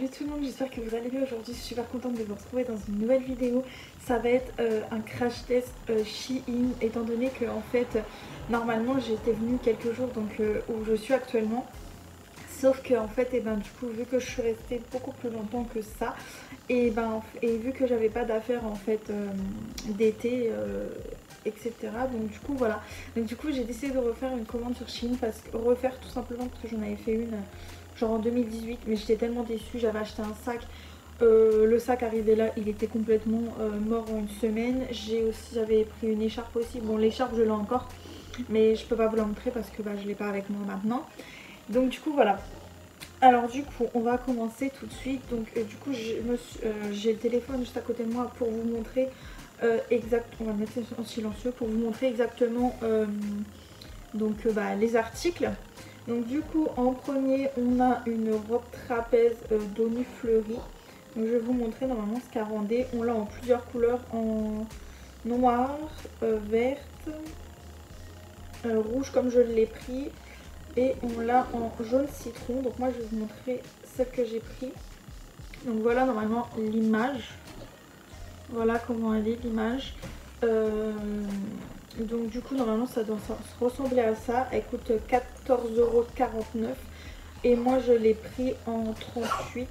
Salut tout le monde, j'espère que vous allez bien aujourd'hui. Je suis super contente de vous retrouver dans une nouvelle vidéo. Ça va être un crash test Shein, étant donné que en fait normalement j'étais venue quelques jours donc où je suis actuellement. Sauf que en fait, et ben, du coup, vu que je suis restée beaucoup plus longtemps que ça, et vu que j'avais pas d'affaires en fait d'été, etc. Donc du coup voilà. Donc du coup j'ai décidé de refaire une commande sur Shein refaire tout simplement parce que j'en avais fait une genre en 2018, mais j'étais tellement déçue. J'avais acheté un sac. Le sac arrivé là, il était complètement mort en une semaine. J'avais pris une écharpe aussi. Bon, l'écharpe je l'ai encore, mais je peux pas vous la montrer parce que je l'ai pas avec moi maintenant. Donc du coup voilà. Alors du coup on va commencer tout de suite. Donc du coup j'ai le téléphone juste à côté de moi pour vous montrer on va le mettre en silencieux pour vous montrer exactement les articles. Donc du coup en premier on a une robe trapèze d'Oni Fleury. Donc je vais vous montrer normalement ce qu'elle rendait. On l'a en plusieurs couleurs, en noir, verte, rouge comme je l'ai pris. Et on l'a en jaune citron. Donc moi je vais vous montrer celle que j'ai pris. Donc voilà normalement l'image. Voilà comment elle est l'image. Donc du coup normalement ça doit ressembler à ça. Elle coûte 14,49 €. Et moi je l'ai pris en 38.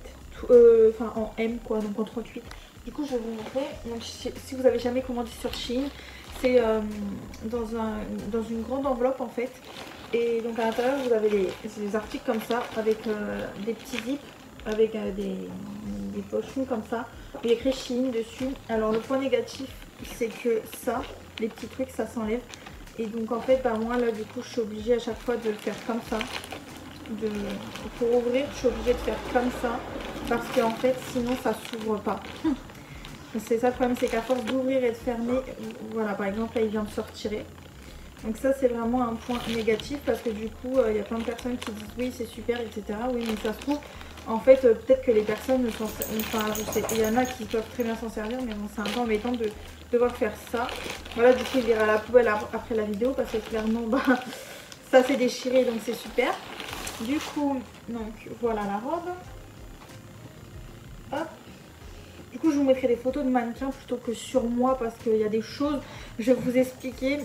Enfin en M quoi, donc en 38. Du coup je vais vous montrer. Donc si vous avez jamais commandé sur Shein, c'est dans une grande enveloppe en fait. Et donc à l'intérieur vous avez des articles comme ça avec des petits zips, avec des pochons comme ça. Il y a écrit Shein dessus. Alors le point négatif c'est que ça, les petits trucs ça s'enlève. Et donc en fait moi là du coup je suis obligée à chaque fois de le faire comme ça. Pour ouvrir je suis obligée de faire comme ça. Parce qu'en fait sinon ça s'ouvre pas. C'est ça le problème, c'est qu'à force d'ouvrir et de fermer, voilà par exemple là il vient de se retirer. Donc ça c'est vraiment un point négatif parce que du coup il y a plein de personnes qui disent oui c'est super etc. Oui mais ça se trouve en fait peut-être que les personnes ne sont... Enfin je sais, il y en a qui peuvent très bien s'en servir mais bon c'est un peu embêtant de devoir faire ça. Voilà du coup il ira à la poubelle après la vidéo parce que clairement ça s'est déchiré donc c'est super. Du coup donc voilà la robe. Hop. Du coup je vous mettrai des photos de mannequins plutôt que sur moi parce qu'il y a des choses, je vais vous expliquer,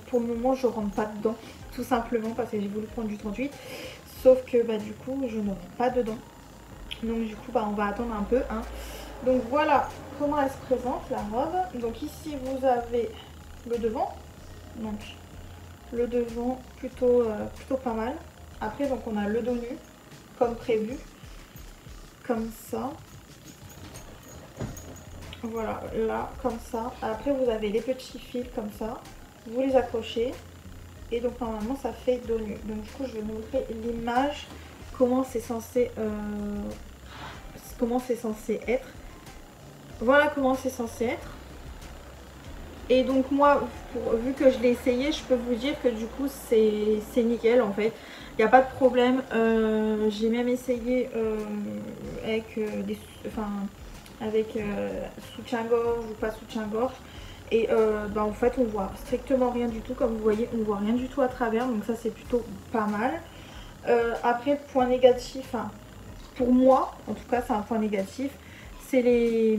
pour le moment je rentre pas dedans tout simplement parce que j'ai voulu prendre du 38, sauf que du coup je ne rentre pas dedans, donc du coup on va attendre un peu hein. Donc voilà comment elle se présente la robe. Donc ici vous avez le devant, donc le devant plutôt pas mal. Après donc on a le dos nu comme prévu, comme ça. Voilà, là, comme ça. Après, vous avez les petits fils comme ça. Vous les accrochez. Et donc, normalement, ça fait dos nu. Donc, du coup, je vais vous montrer l'image. Comment c'est censé être. Voilà comment c'est censé être. Et donc, moi, vu que je l'ai essayé, je peux vous dire que du coup, c'est nickel, en fait. Il n'y a pas de problème. J'ai même essayé avec avec soutien-gorge ou pas soutien-gorge. Et en fait on voit strictement rien du tout, comme vous voyez on voit rien du tout à travers, donc ça c'est plutôt pas mal. Après point négatif, hein, pour moi en tout cas c'est un point négatif, c'est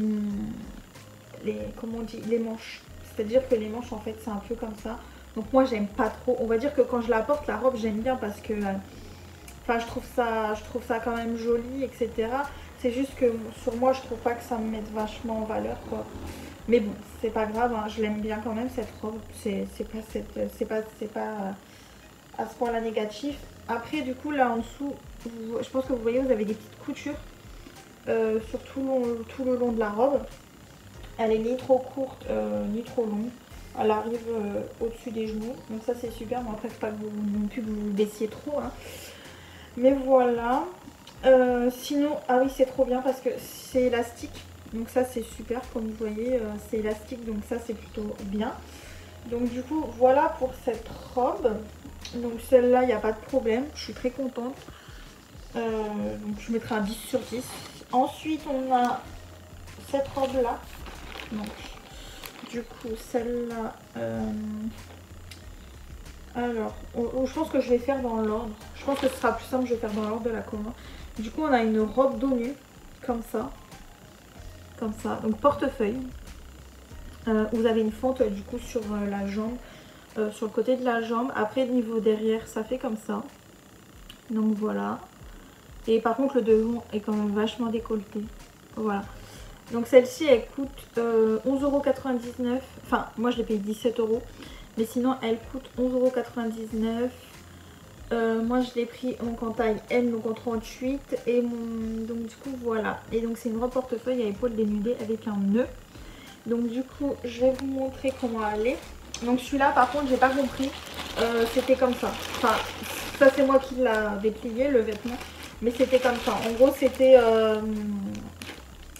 comment on dit, les manches. C'est à dire que les manches en fait c'est un peu comme ça, donc moi j'aime pas trop. On va dire que quand je la porte la robe j'aime bien parce que je trouve ça quand même joli etc. C'est juste que sur moi, je trouve pas que ça me mette vachement en valeur, quoi. Mais bon, c'est pas grave, hein, je l'aime bien quand même cette robe. C'est pas à ce point-là négatif. Après, du coup, là en dessous, je pense que vous voyez, vous avez des petites coutures sur tout le long de la robe. Elle est ni trop courte, ni trop longue. Elle arrive au-dessus des genoux. Donc ça, c'est super. Mais après, faut pas que vous non plus que vous vous baissiez trop, hein. Mais voilà. Sinon, ah oui c'est trop bien parce que c'est élastique, donc ça c'est super, comme vous voyez c'est élastique, donc ça c'est plutôt bien. Donc du coup voilà pour cette robe. Donc celle-là il n'y a pas de problème, je suis très contente. Donc je mettrai un 10 sur 10. Ensuite on a cette robe là. Donc du coup celle-là alors je pense que je vais faire dans l'ordre. Je pense que ce sera plus simple, je vais faire dans l'ordre de la commande. Du coup on a une robe dos nu. comme ça. Comme ça, donc portefeuille. Vous avez une fente du coup sur la jambe, sur le côté de la jambe. Après niveau derrière ça fait comme ça. Donc voilà. Et par contre le devant est quand même vachement décolleté. Voilà. Donc celle-ci elle coûte 11,99 €. Enfin moi je l'ai payé 17 €. Mais sinon elle coûte 11,99 €. Moi je l'ai pris donc en taille M, donc en 38. Et donc du coup voilà. Et donc c'est une robe portefeuille à épaules dénudées avec un nœud. Donc du coup je vais vous montrer comment elle est. Donc celui-là par contre j'ai pas compris. C'était comme ça. Enfin ça c'est moi qui l'a déplié le vêtement. Mais c'était comme ça. En gros c'était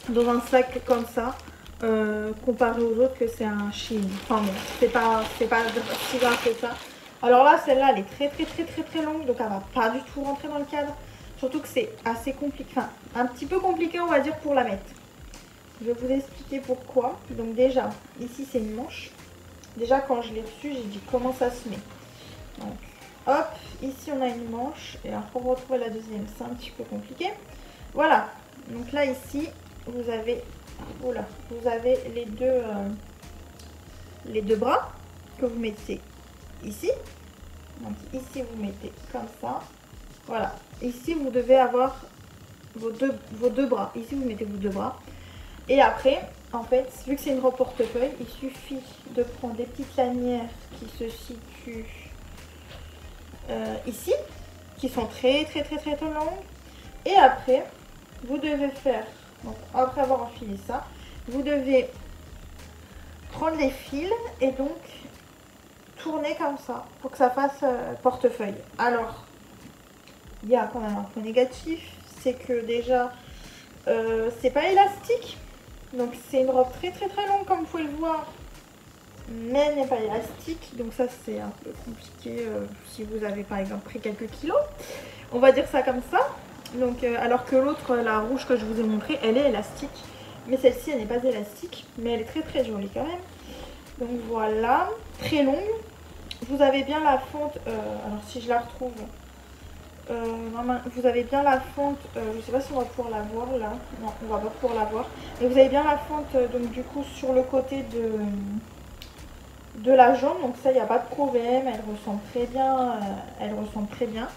dans un sac comme ça. Comparé aux autres que c'est un Shein. Enfin bon, c'est pas si grave que ça. Alors là, celle-là, elle est très longue. Donc elle va pas du tout rentrer dans le cadre. Surtout que c'est assez compliqué. Enfin, un petit peu compliqué on va dire pour la mettre. Je vais vous expliquer pourquoi. Donc déjà, ici c'est une manche. Déjà quand je l'ai reçue, j'ai dit comment ça se met. Donc hop, ici on a une manche. Et alors pour retrouver la deuxième, c'est un petit peu compliqué. Voilà. Donc là ici, vous avez... Voilà, vous avez les deux bras que vous mettez ici. Donc ici vous mettez comme ça. Voilà. Ici vous devez avoir vos deux bras. Ici vous mettez vos deux bras. Et après, en fait, vu que c'est une robe portefeuille, il suffit de prendre des petites lanières qui se situent ici, qui sont très longues. Et après, vous devez faire, donc après avoir enfilé ça, vous devez prendre les fils et donc tourner comme ça pour que ça fasse portefeuille. Alors, il y a quand même un point négatif, c'est que déjà, c'est pas élastique. Donc c'est une robe très longue comme vous pouvez le voir, mais elle n'est pas élastique, donc ça c'est un peu compliqué si vous avez par exemple pris quelques kilos, on va dire ça comme ça. Donc alors que l'autre, la rouge que je vous ai montré, elle est élastique, mais celle-ci elle n'est pas élastique, mais elle est très jolie quand même. Donc voilà, très longue. Vous avez bien la fente, alors si je la retrouve, vous avez bien la fente, je sais pas si on va pouvoir la voir là, non on va pas pouvoir la voir, et vous avez bien la fente donc du coup sur le côté de la jambe, donc ça il n'y a pas de problème, elle ressemble très bien,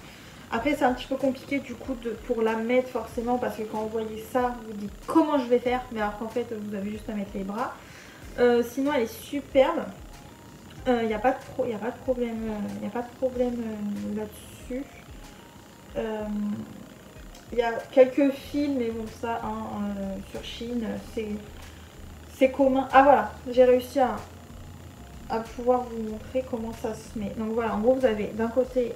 Après c'est un petit peu compliqué du coup pour la mettre forcément, parce que quand vous voyez ça vous dites comment je vais faire, mais alors qu'en fait vous avez juste à mettre les bras. Sinon elle est superbe, il n'y a pas de problème, là-dessus. Il y a quelques fils, mais bon ça sur Shein c'est commun. Ah voilà, j'ai réussi à pouvoir vous montrer comment ça se met. Donc voilà, en gros vous avez d'un côté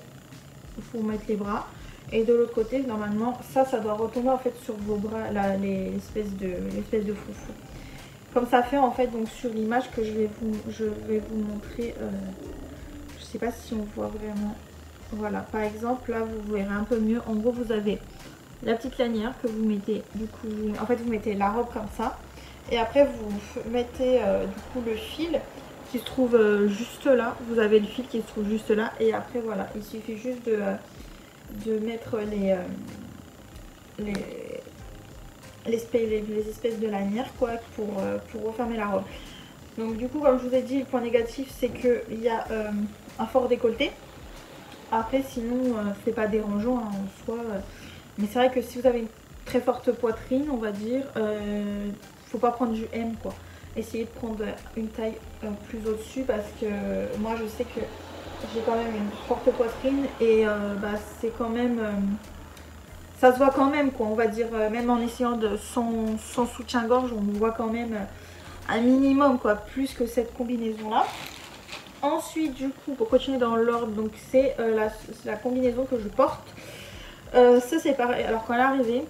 il faut mettre les bras, et de l'autre côté normalement ça doit retomber en fait sur vos bras, l'espèce de foufou. Comme ça fait en fait donc sur l'image que je vais vous montrer. Je sais pas si on voit vraiment. Voilà, par exemple là vous verrez un peu mieux. En gros vous avez la petite lanière que vous mettez, du coup en fait vous mettez la robe comme ça, et après vous mettez du coup le fil qui se trouve juste là. Vous avez le fil qui se trouve juste là, et après voilà, il suffit juste de mettre les espèces de lanières quoi pour refermer la robe. Donc du coup comme je vous ai dit, le point négatif c'est qu'il y a un fort décolleté. Après sinon c'est pas dérangeant en soi, mais c'est vrai que si vous avez une très forte poitrine on va dire, faut pas prendre du M quoi. Essayez de prendre une taille plus au-dessus, parce que moi je sais que j'ai quand même une forte poitrine, et c'est quand même, ça se voit quand même quoi, on va dire, même en essayant sans soutien-gorge on voit quand même un minimum quoi, plus que cette combinaison là. Ensuite du coup pour continuer dans l'ordre, donc c'est la combinaison que je porte. Ça c'est pareil, alors quand elle est arrivée,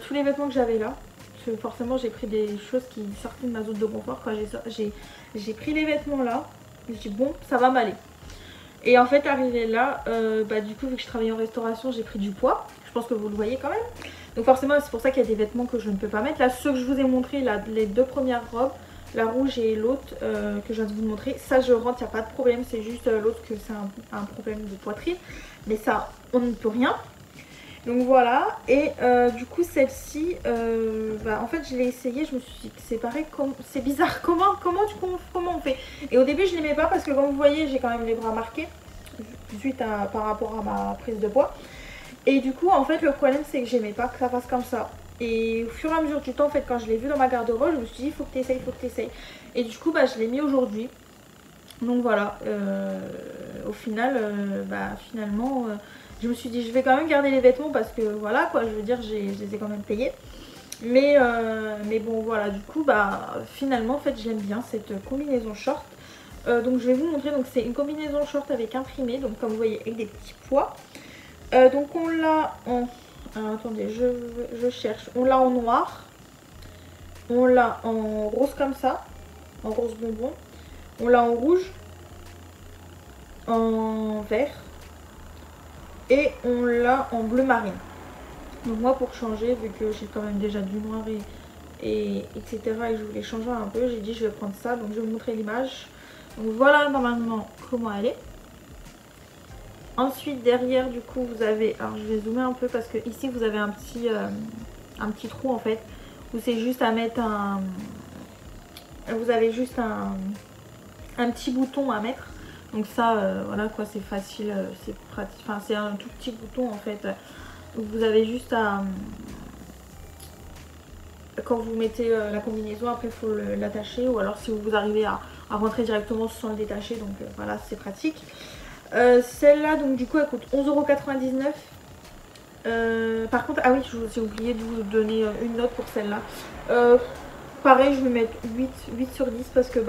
tous les vêtements que j'avais là, parce que forcément j'ai pris des choses qui sortaient de ma zone de confort, quand j'ai pris les vêtements là, je me suis dit bon ça va m'aller. Et en fait arrivé là, du coup vu que je travaille en restauration j'ai pris du poids, je pense que vous le voyez quand même. Donc forcément c'est pour ça qu'il y a des vêtements que je ne peux pas mettre. Là ceux que je vous ai montré, là, les deux premières robes, la rouge et l'autre que je viens de vous montrer, ça je rentre, il n'y a pas de problème, c'est juste l'autre que c'est un problème de poitrine. Mais ça on ne peut rien. Donc voilà, et du coup celle-ci, en fait je l'ai essayée, je me suis dit que c'est pareil, c'est bizarre, comment on fait? Et au début je l'aimais pas parce que comme vous voyez j'ai quand même les bras marqués, par rapport à ma prise de poids. Et du coup en fait le problème c'est que j'aimais pas que ça fasse comme ça. Et au fur et à mesure du temps en fait quand je l'ai vu dans ma garde-robe, je me suis dit il faut que tu essayes, il faut que tu essayes. Et du coup je l'ai mis aujourd'hui. Donc voilà, au final, finalement, je me suis dit je vais quand même garder les vêtements parce que voilà quoi, je veux dire, je les ai quand même payés. Mais bon voilà, du coup, finalement, en fait, j'aime bien cette combinaison short. Donc je vais vous montrer, donc c'est une combinaison short avec imprimé, donc comme vous voyez, avec des petits pois. Donc on l'a en... Alors, attendez, je cherche. On l'a en noir, on l'a en rose comme ça, en rose bonbon. On l'a en rouge, en vert et on l'a en bleu marine. Donc moi pour changer, vu que j'ai quand même déjà du noir etc. et je voulais changer un peu, j'ai dit je vais prendre ça. Donc je vais vous montrer l'image. Donc voilà normalement comment elle est. Ensuite derrière du coup vous avez, alors je vais zoomer un peu parce que ici vous avez un petit trou en fait où c'est juste à mettre vous avez juste un petit bouton à mettre. Donc ça, voilà quoi, c'est facile, c'est pratique. Enfin, c'est un tout petit bouton en fait. Donc vous avez juste à... Quand vous mettez la combinaison, après il faut l'attacher. Ou alors si vous arrivez à rentrer directement sans le détacher. Donc voilà, c'est pratique. Celle-là, donc du coup, elle coûte 11,99 €. Par contre, ah oui, j'ai oublié de vous donner une note pour celle-là. Pareil, je vais mettre 8 sur 10 parce que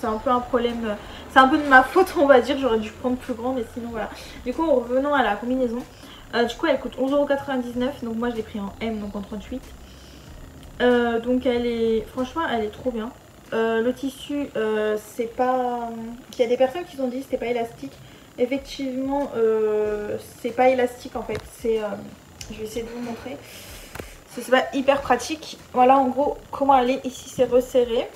c'est un peu un problème, c'est un peu de ma faute on va dire, j'aurais dû prendre plus grand mais sinon voilà. Du coup en revenant à la combinaison, du coup elle coûte 11,99 €, donc moi je l'ai pris en M, donc en 38. Donc elle est, franchement elle est trop bien. Le tissu, c'est pas... Il y a des personnes qui ont dit que c'était pas élastique. Effectivement, c'est pas élastique en fait, c'est... je vais essayer de vous montrer. C'est pas hyper pratique. Voilà en gros comment elle est. Ici c'est resserré.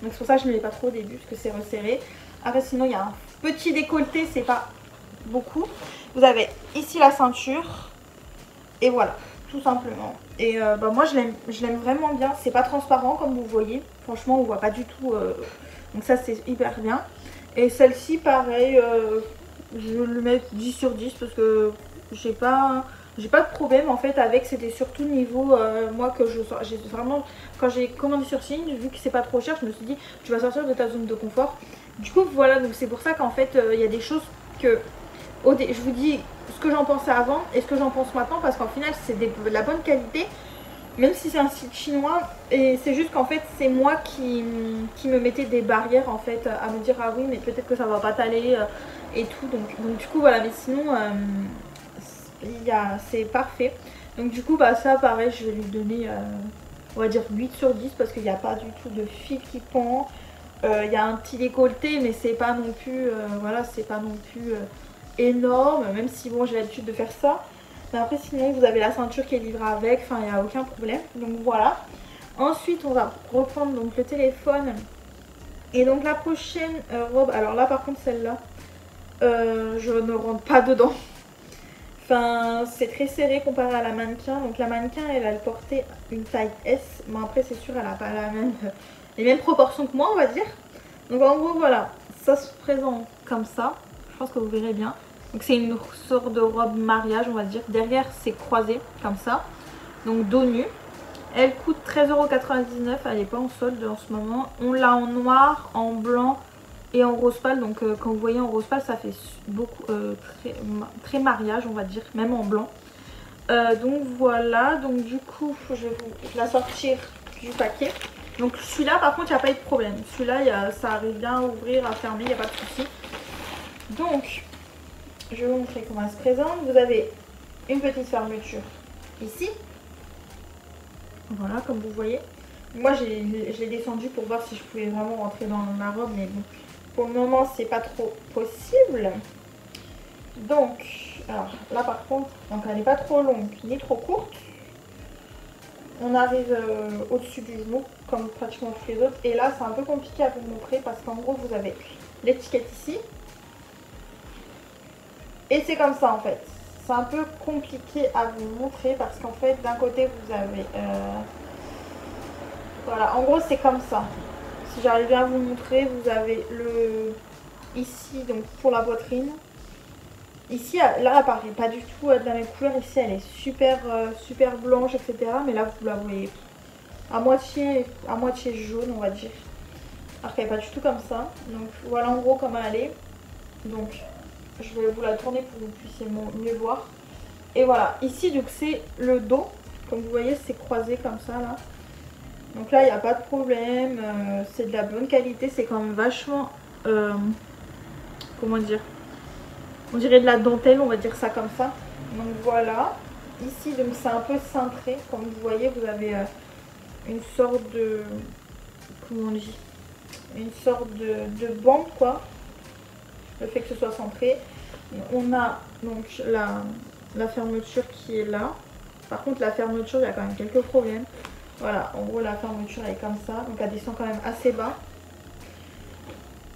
Donc c'est pour ça que je ne mets pas trop au début parce que c'est resserré. Après sinon il y a un petit décolleté, c'est pas beaucoup. Vous avez ici la ceinture. Et voilà, tout simplement. Et moi je l'aime vraiment bien. C'est pas transparent comme vous voyez. Franchement on voit pas du tout. Donc ça c'est hyper bien. Et celle-ci pareil, je le mets 10 sur 10 parce que j'ai pas de problème en fait avec, c'était surtout niveau moi que j'ai vraiment, quand j'ai commandé sur Shein, vu que c'est pas trop cher, je me suis dit tu vas sortir de ta zone de confort. Du coup voilà, donc c'est pour ça qu'en fait il y a des choses que je vous dis ce que j'en pensais avant et ce que j'en pense maintenant parce qu'en final c'est de la bonne qualité. Même si c'est un site chinois, et c'est juste qu'en fait c'est moi qui me mettais des barrières en fait à me dire ah oui mais peut-être que ça va pas t'aller et tout, donc du coup voilà, mais sinon c'est parfait. Donc du coup ça pareil je vais lui donner on va dire 8 sur 10 parce qu'il n'y a pas du tout de fil qui pend. Il y a un petit décolleté mais c'est pas non plus voilà, c'est pas non plus énorme, même si bon j'ai l'habitude de faire ça. Mais après sinon vous avez la ceinture qui est livrée avec, enfin il n'y a aucun problème. Donc voilà. Ensuite on va reprendre donc le téléphone. Et donc la prochaine robe, alors là par contre celle-là, je ne rentre pas dedans. Enfin c'est très serré comparé à la mannequin. Donc la mannequin elle a porté une taille S. Mais après c'est sûr elle n'a pas les mêmes proportions que moi on va dire. Donc en gros voilà, ça se présente comme ça. Je pense que vous verrez bien. Donc c'est une sorte de robe mariage on va dire. Derrière c'est croisé comme ça. Donc dos nu. Elle coûte 13,99 €. Elle n'est pas en solde en ce moment. On l'a en noir, en blanc et en rose pâle. Donc quand vous voyez en rose pâle ça fait beaucoup très mariage on va dire. Même en blanc. Donc voilà. Donc du coup je vais la sortir du paquet. Donc celui-là par contre il n'y a pas eu de problème. Celui-là ça arrive bien à ouvrir, à fermer, il n'y a pas de souci. Donc je vais vous montrer comment elle se présente. Vous avez une petite fermeture ici. Voilà, comme vous voyez. Moi, je l'ai descendu pour voir si je pouvais vraiment rentrer dans ma robe. Mais bon, pour le moment, c'est pas trop possible. Donc, alors là, par contre, donc elle n'est pas trop longue ni trop courte. On arrive au-dessus du genou, comme pratiquement tous les autres. Et là, c'est un peu compliqué à vous montrer parce qu'en gros, vous avez l'étiquette ici. Et c'est comme ça en fait. c'est un peu compliqué à vous montrer parce qu'en fait d'un côté vous avez voilà, en gros c'est comme ça. Si j'arrive bien à vous montrer, vous avez le ici donc pour la poitrine. Ici là elle paraît pas du tout de la même couleur, ici elle est super super blanche etc. Mais là vous la voyez à moitié jaune on va dire. Alors qu'elle n'est pas du tout comme ça. Donc voilà en gros comment elle est. Donc je vais vous la tourner pour que vous puissiez mieux voir. Et voilà, ici donc c'est le dos. Comme vous voyez c'est croisé comme ça là. Donc là il n'y a pas de problème. C'est de la bonne qualité. C'est quand même vachement... comment dire, on dirait de la dentelle, on va dire ça comme ça. Donc voilà. Ici donc c'est un peu cintré. Comme vous voyez vous avez une sorte de... comment on dit, une sorte de bande quoi. Le fait que ce soit centré. On a donc la fermeture qui est là. Par contre la fermeture il y a quand même quelques problèmes. Voilà, en gros la fermeture elle est comme ça. Donc elle descend quand même assez bas.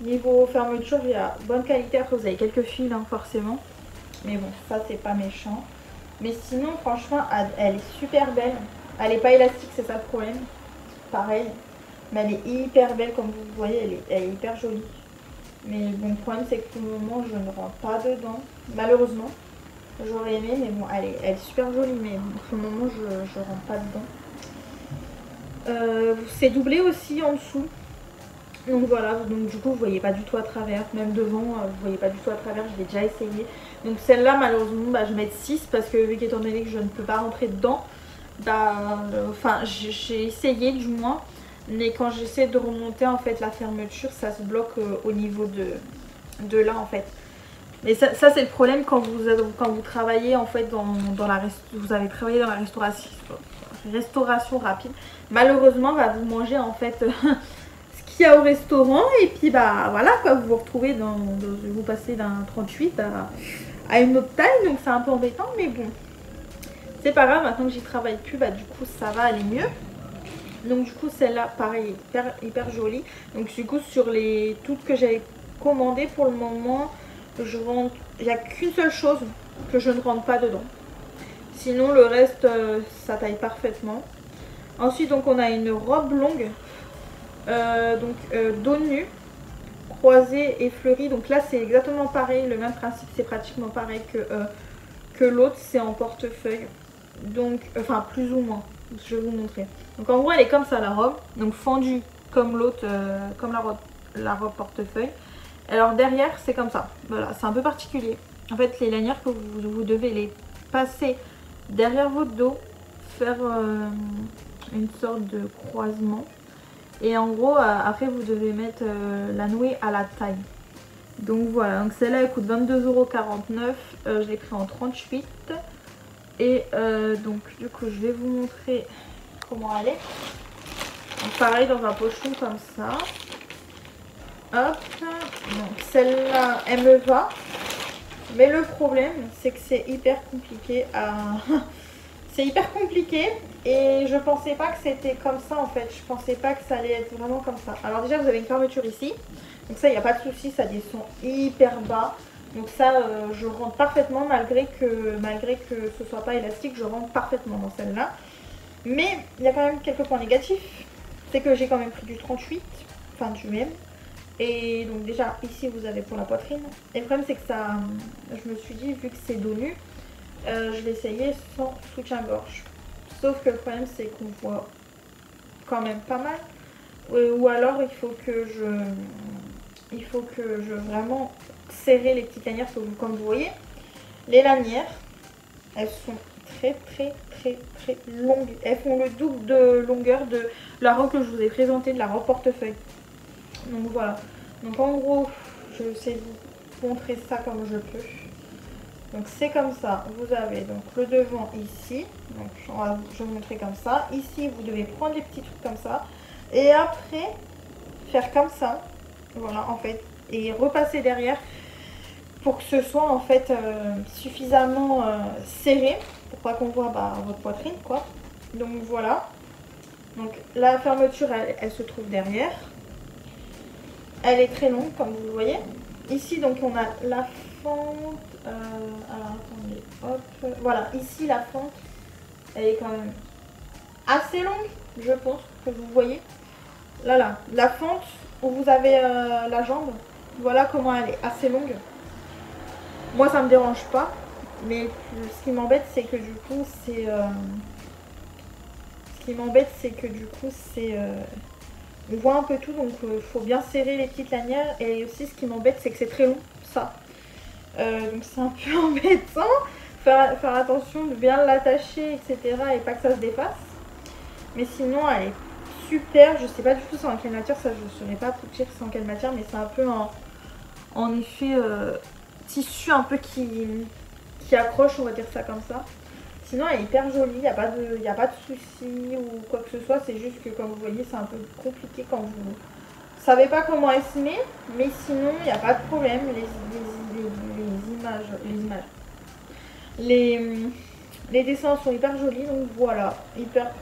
Niveau fermeture il y a bonne qualité. Après vous avez quelques fils hein, forcément. Mais bon ça c'est pas méchant. Mais sinon franchement elle est super belle. Elle est pas élastique c'est ça le problème. Pareil. Mais elle est hyper belle comme vous voyez. Elle est hyper jolie. Mais bon, le problème c'est que pour le moment je ne rentre pas dedans. Malheureusement, j'aurais aimé, mais bon, elle est super jolie, mais bon, pour le moment je rentre pas dedans. C'est doublé aussi en dessous. Donc voilà, donc du coup vous voyez pas du tout à travers. Même devant, vous voyez pas du tout à travers, je l'ai déjà essayé. Donc celle-là malheureusement bah, je vais mettre 6 parce que vu qu'étant donné que je ne peux pas rentrer dedans, bah, enfin j'ai essayé du moins. Mais quand j'essaie de remonter en fait la fermeture, ça se bloque au niveau de là en fait. Mais ça c'est le problème quand vous travaillez en fait vous avez travaillé dans la restauration rapide. Malheureusement va vous manger en fait ce qu'il y a au restaurant et puis bah voilà quoi, vous vous retrouvez vous passez d'un 38 à une autre taille, donc c'est un peu embêtant mais bon. C'est pas grave, maintenant que j'y travaille plus, bah du coup ça va aller mieux. Donc du coup celle-là pareil hyper jolie. Donc du coup sur les toutes que j'avais commandées pour le moment il n'y a qu'une seule chose que je ne rentre pas dedans. Sinon le reste ça taille parfaitement. Ensuite donc on a une robe longue dos nu croisée et fleurie. Donc là c'est exactement pareil, le même principe, c'est pratiquement pareil que l'autre, c'est en portefeuille. Donc enfin plus ou moins. Je vais vous montrer. Donc en gros elle est comme ça la robe, donc fendue comme l'autre, comme la robe portefeuille. Alors derrière c'est comme ça, voilà c'est un peu particulier. En fait les lanières que vous devez les passer derrière votre dos, faire une sorte de croisement. Et en gros après vous devez mettre la nouée à la taille. Donc voilà, donc celle-là elle coûte 22,49 €, je l'ai pris en 38. Et donc du coup je vais vous montrer comment elle est. Donc, pareil dans un pochon comme ça. Hop. Donc celle-là elle me va. Mais le problème c'est que c'est hyper compliqué à... c'est hyper compliqué. Et je pensais pas que c'était comme ça en fait. Je pensais pas que ça allait être vraiment comme ça. Alors déjà vous avez une fermeture ici. Donc ça il n'y a pas de souci, ça descend hyper bas. Donc ça je rentre parfaitement malgré que ce soit pas élastique, je rentre parfaitement dans celle-là. Mais il y a quand même quelques points négatifs. C'est que j'ai quand même pris du 38, enfin du même. Et donc déjà ici vous avez pour la poitrine. Et le problème c'est que ça, je me suis dit vu que c'est dos nu, je vais essayer sans soutien-gorge. Sauf que le problème c'est qu'on voit quand même pas mal. Ou alors il faut que je vraiment serrer les petites lanières comme vous voyez. Les lanières, elles sont très longues. Elles font le double de longueur de la robe que je vous ai présentée, de la robe portefeuille. Donc voilà. Donc en gros, je vais essayer de vous montrer ça comme je peux. Donc c'est comme ça. Vous avez donc le devant ici. Donc je vais vous montrer comme ça. Ici, vous devez prendre les petits trucs comme ça. Et après, faire comme ça. Voilà en fait. Et repasser derrière pour que ce soit en fait suffisamment serré pour pas qu'on voit votre poitrine quoi. Donc voilà. Donc la fermeture elle se trouve derrière. Elle est très longue comme vous le voyez. Ici donc on a la fente. Alors attendez, hop. Voilà, ici la fente, elle est quand même assez longue, je pense que vous voyez. Là, la fente où vous avez la jambe, voilà comment elle est assez longue. Moi ça me dérange pas, mais ce qui m'embête c'est que du coup c'est... on voit un peu tout, donc il faut bien serrer les petites lanières. Et aussi ce qui m'embête c'est que c'est très long, ça. Donc c'est un peu embêtant. Faire attention de bien l'attacher, etc. et pas que ça se défasse. Mais sinon elle est super. Je sais pas du tout c'est en quelle matière, ça je ne saurais pas vous dire c'est en quelle matière, mais c'est un peu en effet tissu un peu qui accroche, on va dire ça comme ça. Sinon elle est hyper jolie, il n'y a pas de souci ou quoi que ce soit, c'est juste que comme vous voyez c'est un peu compliqué quand vous savez pas comment elle se met, mais sinon il n'y a pas de problème, les dessins sont hyper jolis, donc voilà, hyper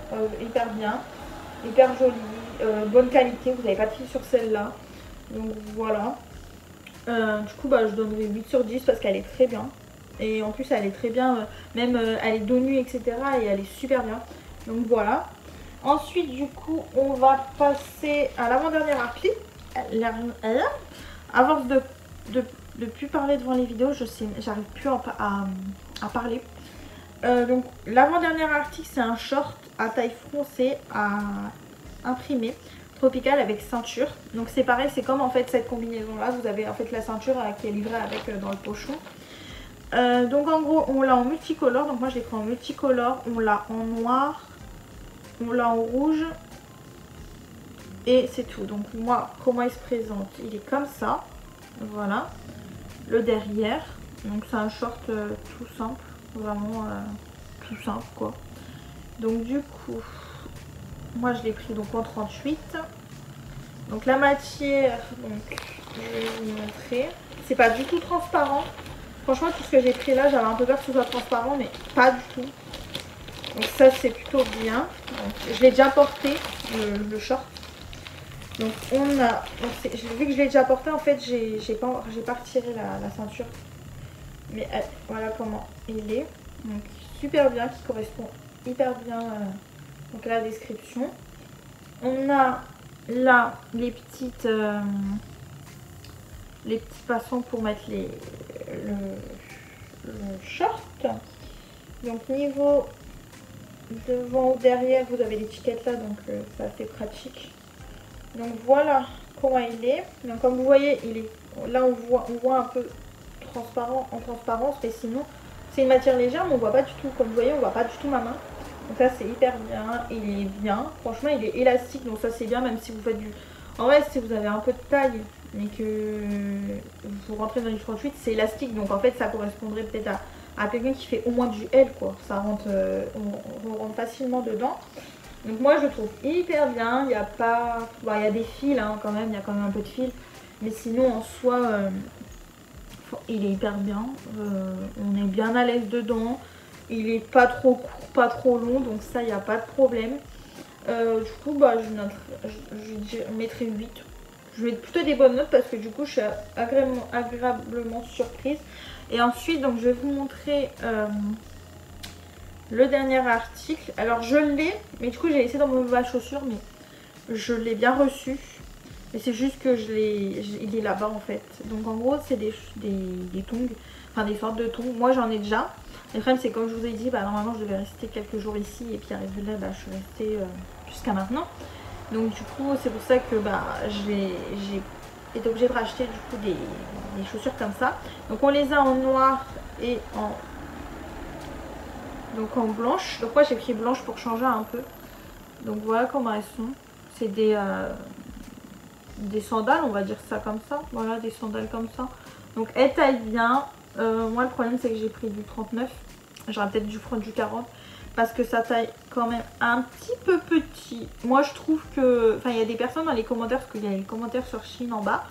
bien, hyper joli, bonne qualité, vous n'avez pas de fil sur celle-là, donc voilà. Du coup bah, je donnerai 8 sur 10 parce qu'elle est très bien. Et en plus elle est très bien, même elle est dos nu etc. et elle est super bien. Donc voilà. Ensuite du coup on va passer à l'avant-dernière appli. À force de plus parler devant les vidéos, je sais, j'arrive plus à parler. Donc l'avant-dernier article c'est un short à taille foncée à imprimer. Tropical avec ceinture. Donc c'est pareil, c'est comme en fait cette combinaison là. Vous avez en fait la ceinture qui est livrée avec dans le pochon. Donc en gros on l'a en multicolore, donc moi je l'ai pris en multicolore, on l'a en noir, on l'a en rouge et c'est tout. Donc moi comment il se présente, il est comme ça, voilà, le derrière, donc c'est un short tout simple, vraiment tout simple quoi. Donc du coup moi je l'ai pris donc en 38, donc la matière, donc je vais vous montrer, c'est pas du tout transparent. Franchement, tout ce que j'ai pris là, j'avais un peu peur que ce soit transparent, mais pas du tout. Donc ça, c'est plutôt bien. Donc, je l'ai déjà porté, le short. Donc on a... Donc, vu que je l'ai déjà porté, en fait, j'ai pas retiré la ceinture. Mais voilà comment il est. Donc super bien, qui correspond hyper bien donc, à la description. On a là les petits passants pour mettre le short. Donc niveau devant ou derrière vous avez l'étiquette là, donc c'est assez pratique. Donc voilà comment il est. Donc comme vous voyez il est là, on voit un peu transparent en transparence, mais sinon c'est une matière légère, mais on voit pas du tout, comme vous voyez on voit pas du tout ma main. Donc ça c'est hyper bien, il est bien, franchement il est élastique, donc ça c'est bien, même si vous faites du... En vrai si vous avez un peu de taille mais que vous rentrez dans du 38, c'est élastique, donc en fait ça correspondrait peut-être à quelqu'un qui fait au moins du L quoi, ça rentre, on rentre facilement dedans. Donc moi je le trouve hyper bien, il n'y a pas, bon, il y a des fils hein, quand même, il y a quand même un peu de fils, mais sinon en soi il est hyper bien, on est bien à l'aise dedans, il est pas trop court, pas trop long, donc ça il n'y a pas de problème. Du coup bah, je mettrai 8. Je vais plutôt des bonnes notes parce que du coup je suis agréablement surprise. Et ensuite donc je vais vous montrer le dernier article. Alors je l'ai, mais du coup j'ai laissé dans mon mauvaise chaussure, mais je l'ai bien reçu. Mais c'est juste que il est là-bas en fait. Donc en gros c'est des tongs, enfin des sortes de tongs. Moi j'en ai déjà. Le problème c'est comme je vous ai dit, bah, normalement je devais rester quelques jours ici et puis arrivé là, bah, je suis restée jusqu'à maintenant. Donc du coup c'est pour ça que bah, j'ai été obligée de racheter du coup des chaussures comme ça. Donc on les a en noir et en blanche. Donc moi j'ai pris blanche pour changer un peu. Donc voilà comment elles sont. C'est des sandales, on va dire ça comme ça. Voilà, des sandales comme ça. Donc elles taillent bien. Moi le problème c'est que j'ai pris du 39. J'aurais peut-être dû prendre du 40. Parce que ça taille quand même un petit peu petit. Moi je trouve que... Enfin il y a des personnes dans les commentaires, parce qu'il y a les commentaires sur Shein en bas.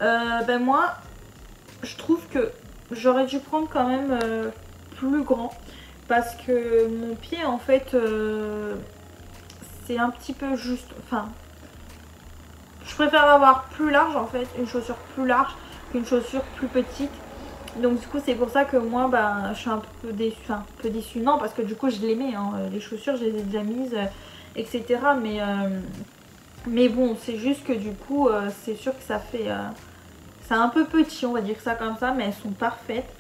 Ben moi je trouve que j'aurais dû prendre quand même plus grand. Parce que mon pied en fait c'est un petit peu juste... Enfin je préfère avoir plus large en fait, une chaussure plus large qu'une chaussure plus petite. Donc du coup c'est pour ça que moi bah, je suis un peu déçue, enfin un peu déçue, non parce que du coup je les mets, hein, les chaussures je les ai déjà mises, etc. Mais bon c'est juste que du coup c'est sûr que ça fait, c'est un peu petit on va dire ça comme ça, mais elles sont parfaites.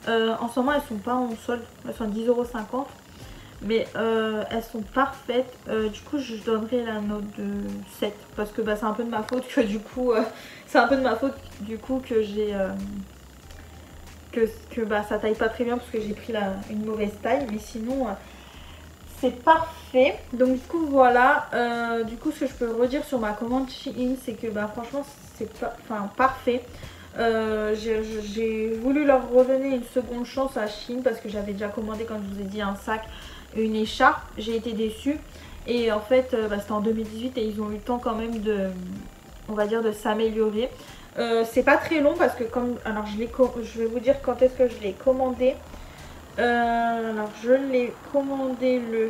En ce moment elles sont pas en solde, elles sont à 10,50 €. Mais elles sont parfaites. Du coup je donnerai la note de 7 parce que bah, c'est un peu de ma faute que du coup c'est un peu de ma faute du coup que j'ai que bah, ça taille pas très bien parce que j'ai pris une mauvaise taille. Mais sinon c'est parfait. Donc du coup voilà, du coup ce que je peux redire sur ma commande Shein, c'est que bah franchement c'est pas, enfin, parfait. J'ai voulu leur redonner une seconde chance à Shein parce que j'avais déjà commandé, comme je vous ai dit, un sac et une écharpe. J'ai été déçue et en fait bah, c'était en 2018 et ils ont eu le temps quand même de, on va dire, de s'améliorer. C'est pas très long parce que comme, alors je vais vous dire quand est-ce que je l'ai commandé. Alors je l'ai commandé le,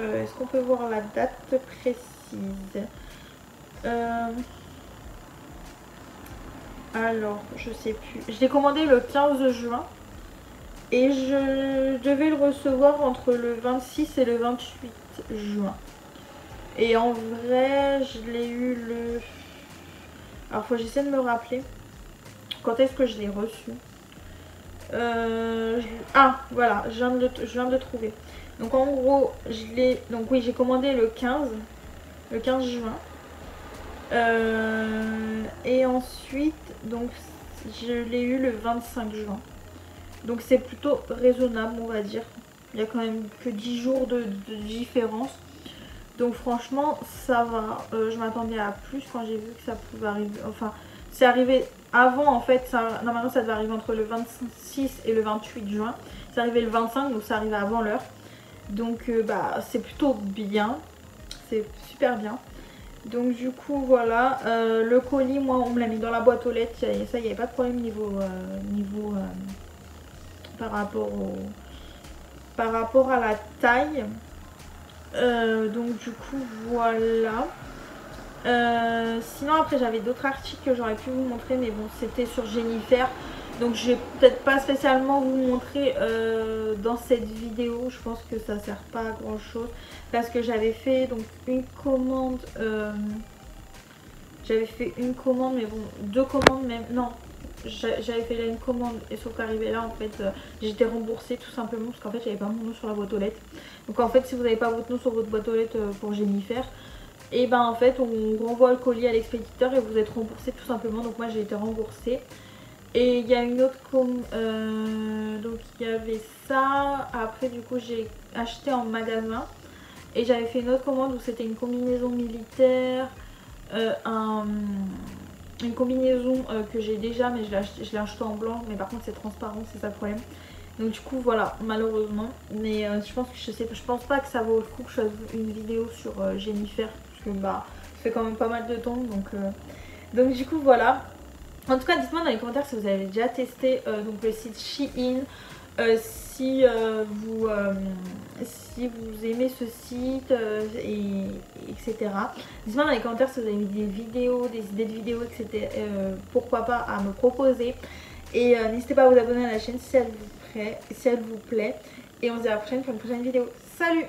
est-ce qu'on peut voir la date précise? Alors je sais plus, je l'ai commandé le 15 juin et je devais le recevoir entre le 26 et le 28 juin. Et en vrai je l'ai eu le, alors faut que j'essaie de me rappeler quand est-ce que je l'ai reçu. Ah voilà, je viens de le trouver. Donc en gros je l'ai, donc oui j'ai commandé le 15 juin. Et ensuite donc je l'ai eu le 25 juin. Donc c'est plutôt raisonnable on va dire. Il y a quand même que 10 jours de différence. Donc franchement ça va. Je m'attendais à plus quand j'ai vu que ça pouvait arriver. Enfin c'est arrivé avant en fait. Normalement ça devait arriver entre le 26 et le 28 juin. C'est arrivé le 25 donc ça arrivait avant l'heure. Donc bah c'est plutôt bien. C'est super bien. Donc du coup voilà, le colis moi on me l'a mis dans la boîte aux lettres, ça il n'y avait pas de problème par rapport à la taille. Donc du coup voilà. Sinon après j'avais d'autres articles que j'aurais pu vous montrer mais bon c'était sur Jennifer. Donc je vais peut-être pas spécialement vous montrer dans cette vidéo, je pense que ça sert pas à grand chose. Parce que j'avais fait donc une commande, mais bon, deux commandes même, non. J'avais fait là une commande et sauf qu'arrivé là en fait j'étais remboursée tout simplement parce qu'en fait j'avais pas mon nom sur la boîte aux lettres. Donc en fait si vous n'avez pas votre nom sur votre boîte aux lettres pour Jennifer, et ben en fait on renvoie le colis à l'expéditeur et vous êtes remboursé tout simplement. Donc moi j'ai été remboursée. Et il y a une autre donc il y avait ça. Après du coup j'ai acheté en magasin. Et j'avais fait une autre commande où c'était une combinaison militaire. Une combinaison que j'ai déjà mais je l'ai acheté en blanc. Mais par contre c'est transparent, c'est ça le problème. Donc du coup voilà, malheureusement. Mais je pense que je pense pas que ça vaut le coup que je fasse une vidéo sur Jennifer. Parce que bah ça fait quand même pas mal de temps. Donc du coup voilà. En tout cas dites-moi dans les commentaires si vous avez déjà testé donc le site Shein. Si vous aimez ce site etc. Dites-moi dans les commentaires si vous avez des vidéos, des idées de vidéos, etc. Pourquoi pas à me proposer. Et n'hésitez pas à vous abonner à la chaîne si elle vous plaît. Et on se dit à la prochaine pour une prochaine vidéo. Salut!